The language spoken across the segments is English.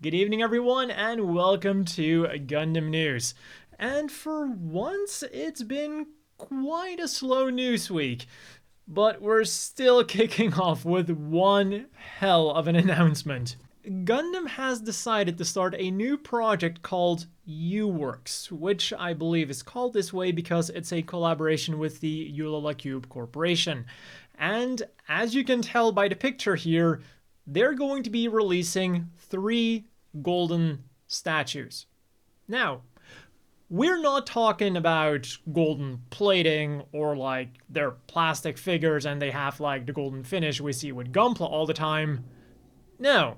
Good evening everyone and welcome to Gundam News. And for once it's been quite a slow news week, but we're still kicking off with one hell of an announcement. Gundam has decided to start a new project called U-Works, which I believe is called this way because it's a collaboration with the Yulala Cube Corporation. And as you can tell by the picture here, they're going to be releasing 3 golden statues. Now, we're not talking about golden plating or like they're plastic figures and they have like the golden finish we see with Gunpla all the time. No.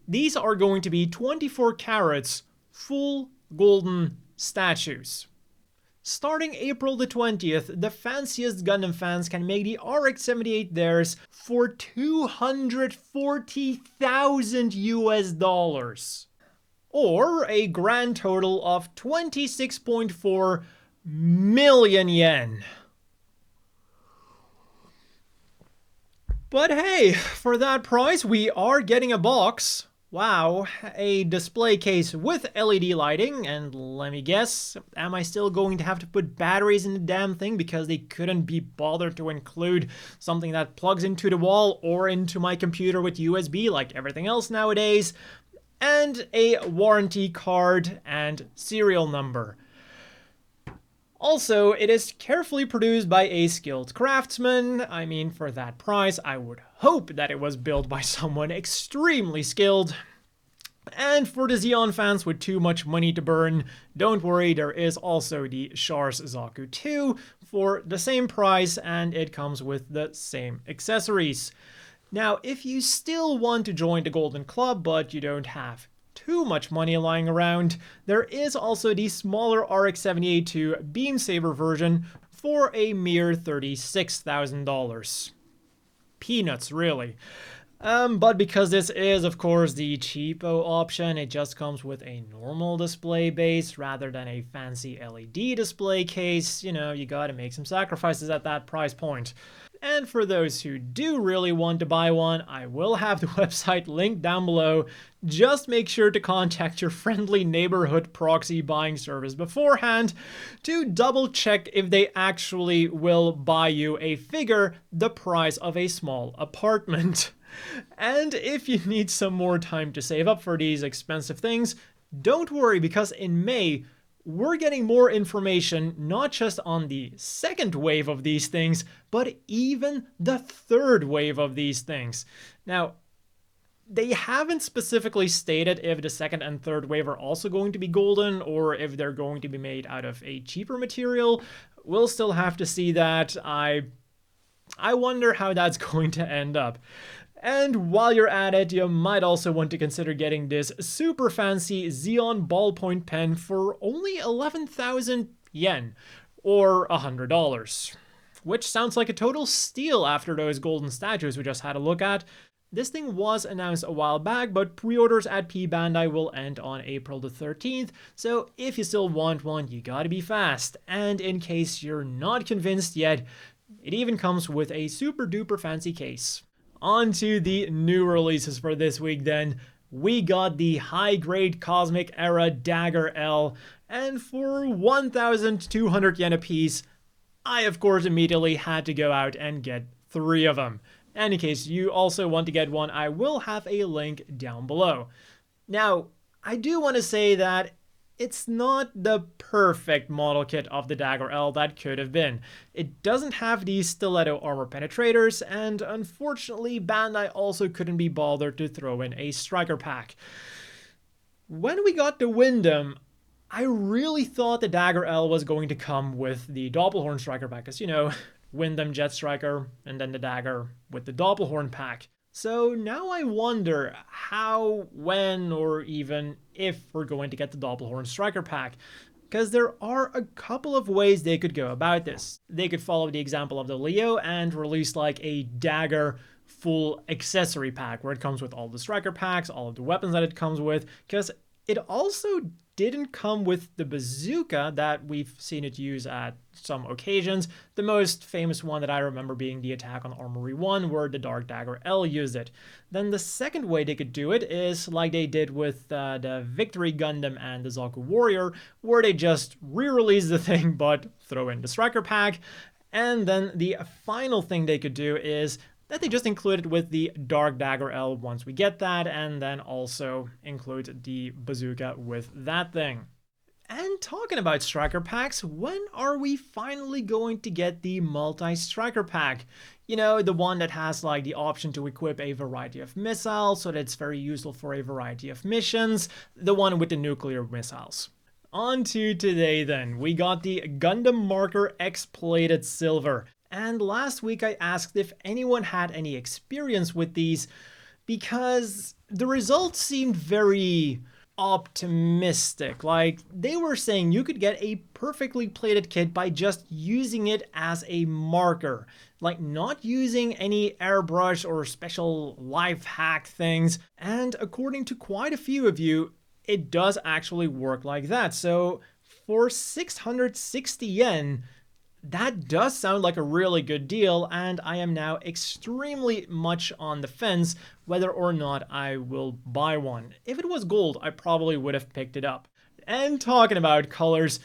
These are going to be 24 carats full golden statues. Starting April the 20th, the fanciest Gundam fans can make the RX-78 theirs for $240,000 US, or a grand total of 26.4 million yen. But hey, for that price, we are getting a box. Wow, a display case with LED lighting, and let me guess, am I still going to have to put batteries in the damn thing because they couldn't be bothered to include something that plugs into the wall or into my computer with USB like everything else nowadays, and a warranty card and serial number. Also, it is carefully produced by a skilled craftsman. I mean, for that price, I would hope that it was built by someone extremely skilled. And for the Zeon fans with too much money to burn, don't worry, there is also the Char's Zaku 2 for the same price, and it comes with the same accessories. Now, if you still want to join the Golden Club, but you don't have too much money lying around, there is also the smaller RX-78 Beam Saber version for a mere $36,000. Peanuts, really. But because this is, of course, the cheapo option, it just comes with a normal display base rather than a fancy LED display case. You know, you gotta make some sacrifices at that price point. And for those who do really want to buy one, I will have the website linked down below. Just make sure to contact your friendly neighborhood proxy buying service beforehand to double check if they actually will buy you a figure the price of a small apartment. And if you need some more time to save up for these expensive things, don't worry, because in May, we're getting more information, not just on the second wave of these things, but even the third wave of these things. Now, they haven't specifically stated if the second and third wave are also going to be golden or if they're going to be made out of a cheaper material. We'll still have to see that. I wonder how that's going to end up. And while you're at it, you might also want to consider getting this super fancy Zeon ballpoint pen for only 11,000 yen, or $100. Which sounds like a total steal after those golden statues we just had a look at. This thing was announced a while back, but pre-orders at P Bandai will end on April the 13th, so if you still want one, you gotta be fast. And in case you're not convinced yet, it even comes with a super duper fancy case. On to the new releases for this week then. We got the high-grade Cosmic Era Dagger L, and for 1,200 yen a piece, I of course immediately had to go out and get 3 of them. And in case you also want to get one, I will have a link down below. Now, I do want to say that it's not the perfect model kit of the Dagger L that could have been. It doesn't have these stiletto armor penetrators, and unfortunately Bandai also couldn't be bothered to throw in a striker pack. When we got to Gundam, I really thought the Dagger L was going to come with the Doppelhorn striker pack, because, you know, Gundam Jet Striker, and then the Dagger with the Doppelhorn pack. So now I wonder how, when, or even if we're going to get the Doppelhorn Striker Pack, because there are a couple of ways they could go about this. They could follow the example of the Leo and release like a Dagger full accessory pack where it comes with all the striker packs, all of the weapons that it comes with, because it also didn't come with the bazooka that we've seen it use at some occasions. The most famous one that I remember being the attack on Armory 1, where the Dark Dagger L used it. Then the second way they could do it is like they did with the Victory Gundam and the Zaku Warrior, where they just re-release the thing but throw in the Striker Pack. And then the final thing they could do is that they just include it with the Dark Dagger L once we get that, and then also include the bazooka with that thing. And talking about striker packs, when are we finally going to get the multi-striker pack? You know, the one that has like the option to equip a variety of missiles, so that it's very useful for a variety of missions, the one with the nuclear missiles. On to today then, we got the Gundam Marker Ex plated silver. And last week I asked if anyone had any experience with these, because the results seemed very optimistic. Like, they were saying you could get a perfectly plated kit by just using it as a marker. Like, not using any airbrush or special life hack things. And according to quite a few of you, it does actually work like that. So for 660 yen, that does sound like a really good deal, and I am now extremely much on the fence whether or not I will buy one. If it was gold, I probably would have picked it up. And talking about colors,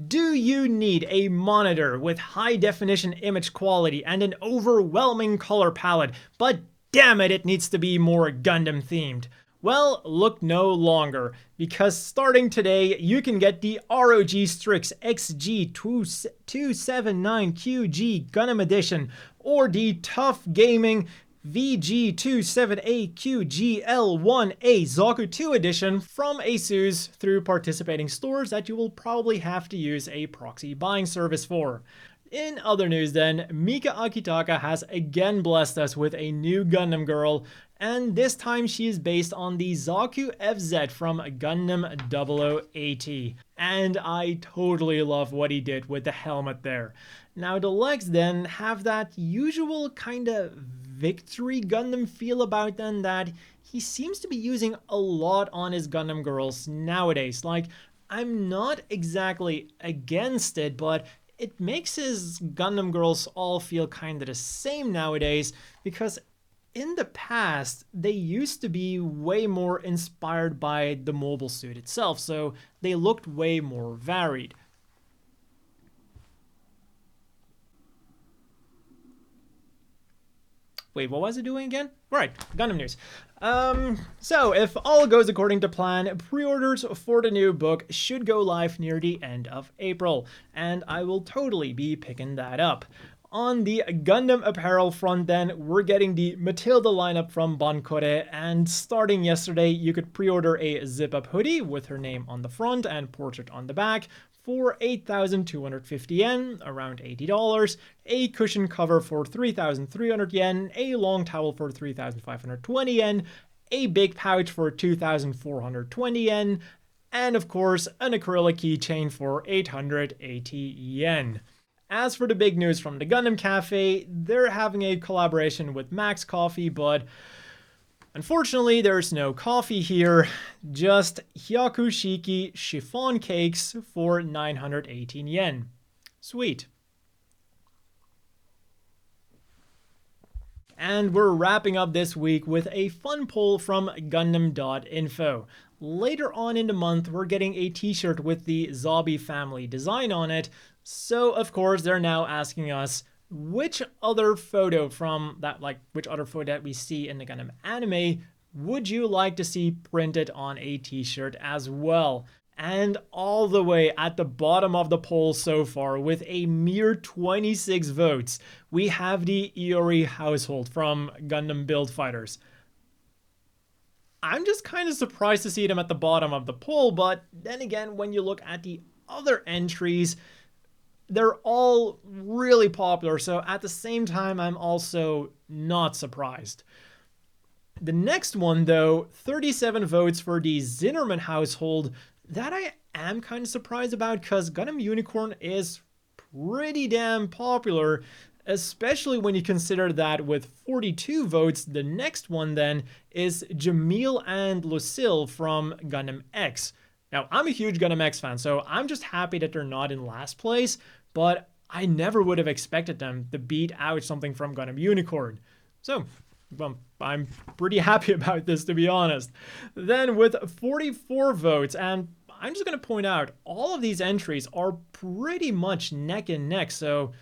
do you need a monitor with high definition image quality and an overwhelming color palette, but damn it, it needs to be more Gundam themed? Well, look no longer, because starting today, you can get the ROG Strix XG279QG Gundam Edition, or the Tough Gaming VG278QGL1A Zaku 2 Edition from ASUS through participating stores that you will probably have to use a proxy buying service for. In other news then, Mika Akitaka has again blessed us with a new Gundam girl, and this time she is based on the Zaku FZ from Gundam 0080. And I totally love what he did with the helmet there. Now the legs then have that usual kind of Victory Gundam feel about them that he seems to be using a lot on his Gundam girls nowadays. Like, I'm not exactly against it, but it makes his Gundam girls all feel kind of the same nowadays, because in the past, they used to be way more inspired by the mobile suit itself, so they looked way more varied. Wait, what was it doing again? Right, Gundam news. So if all goes according to plan, pre-orders for the new book should go live near the end of April, and I will totally be picking that up. On the Gundam Apparel front then, we're getting the Matilda lineup from Bankore, and starting yesterday, you could pre-order a zip-up hoodie with her name on the front and portrait on the back for 8,250 yen, around $80, a cushion cover for 3,300 yen, a long towel for 3,520 yen, a big pouch for 2,420 yen, and of course, an acrylic keychain for 880 yen. As for the big news from the Gundam Cafe, they're having a collaboration with Max Coffee, but unfortunately there's no coffee here, just Hyakushiki chiffon cakes for 918 yen. Sweet. And we're wrapping up this week with a fun poll from Gundam.info. Later on in the month, we're getting a t-shirt with the Zabi family design on it. So, of course, they're now asking us which other photo from that, which other photo that we see in the Gundam anime would you like to see printed on a t-shirt as well? And all the way at the bottom of the poll so far, with a mere 26 votes, we have the Iori household from Gundam Build Fighters. I'm just kind of surprised to see them at the bottom of the poll, but then again, when you look at the other entries, they're all really popular, so at the same time, I'm also not surprised. The next one, though, 37 votes for the Zinnerman household, that I am kind of surprised about, because Gundam Unicorn is pretty damn popular, especially when you consider that with 42 votes, the next one then is Jamil and Lucille from Gundam X. Now, I'm a huge Gundam X fan, so I'm just happy that they're not in last place, but I never would have expected them to beat out something from Gundam Unicorn. So, well, I'm pretty happy about this, to be honest. Then with 44 votes, and I'm just going to point out, all of these entries are pretty much neck and neck, so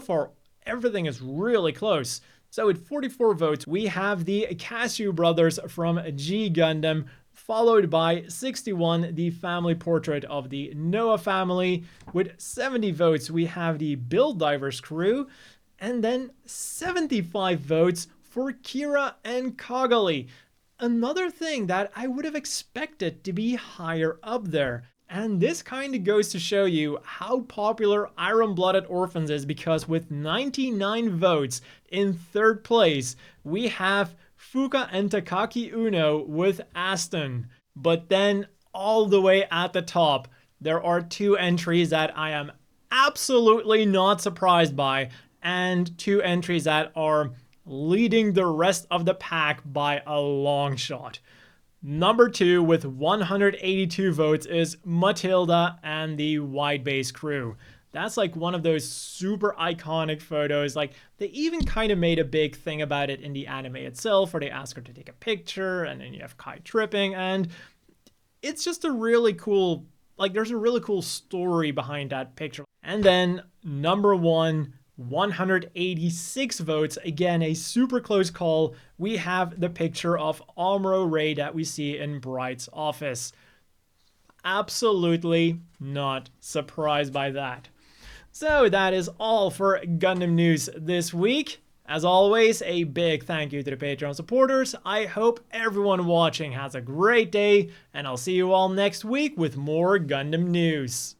far, everything is really close. So with 44 votes, we have the Cashew brothers from G Gundam, followed by 61, the family portrait of the Noah family. With 70 votes, we have the Build Divers crew, and then 75 votes for Kira and Kagali. Another thing that I would have expected to be higher up there. And this kind of goes to show you how popular Iron-Blooded Orphans is, because with 99 votes in third place, we have Fuka and Takaki Uno with Aston. But then all the way at the top, there are two entries that I am absolutely not surprised by, and two entries that are leading the rest of the pack by a long shot. Number 2 with 182 votes is Matilda and the Wide Base crew. That's like one of those super iconic photos. Like, they even kind of made a big thing about it in the anime itself, where they ask her to take a picture, and then you have Kai tripping, and it's just a really cool, like, there's a really cool story behind that picture. And then number 1, 186 votes, again a super close call, we have the picture of Amuro Ray that we see in Bright's office. Absolutely not surprised by that. So that is all for Gundam news this week. As always, a big thank you to the Patreon supporters. I hope everyone watching has a great day, and I'll see you all next week with more Gundam news.